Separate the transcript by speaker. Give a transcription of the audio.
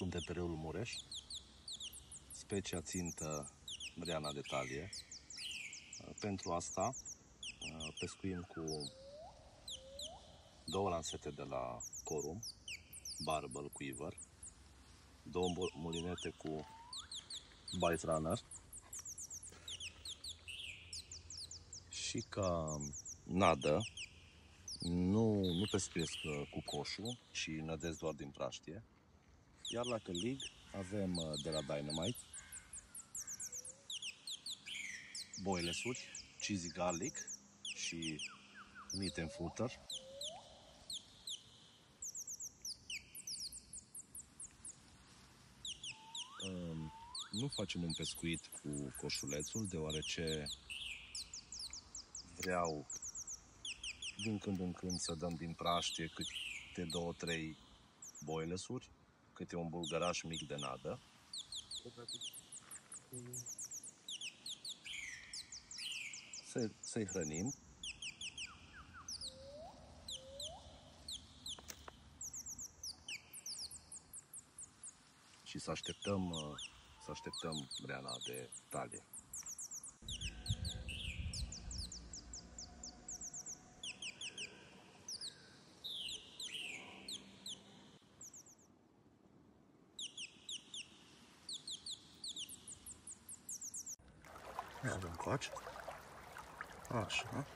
Speaker 1: Suntem pe râul Mureș, specia țintă breana de talie. Pentru asta pescuim cu 2 lansete de la Corum, Barbel Quiver, 2 mulinete cu Bite Runner și ca nadă nu pescuiesc cu coșul, ci nădesc doar din praștie. Iar la călig avem de la Dynamite boilesuri, cheesy garlic și meat and footer. Nu facem un pescuit cu coșulețul, deoarece vreau din când în când să dăm din praștie câte 2-3 boilesuri, câte un bulgăraș mic de nadă. Să-i hrănim. Și să așteptăm breana de talie. Avem coace. Așa.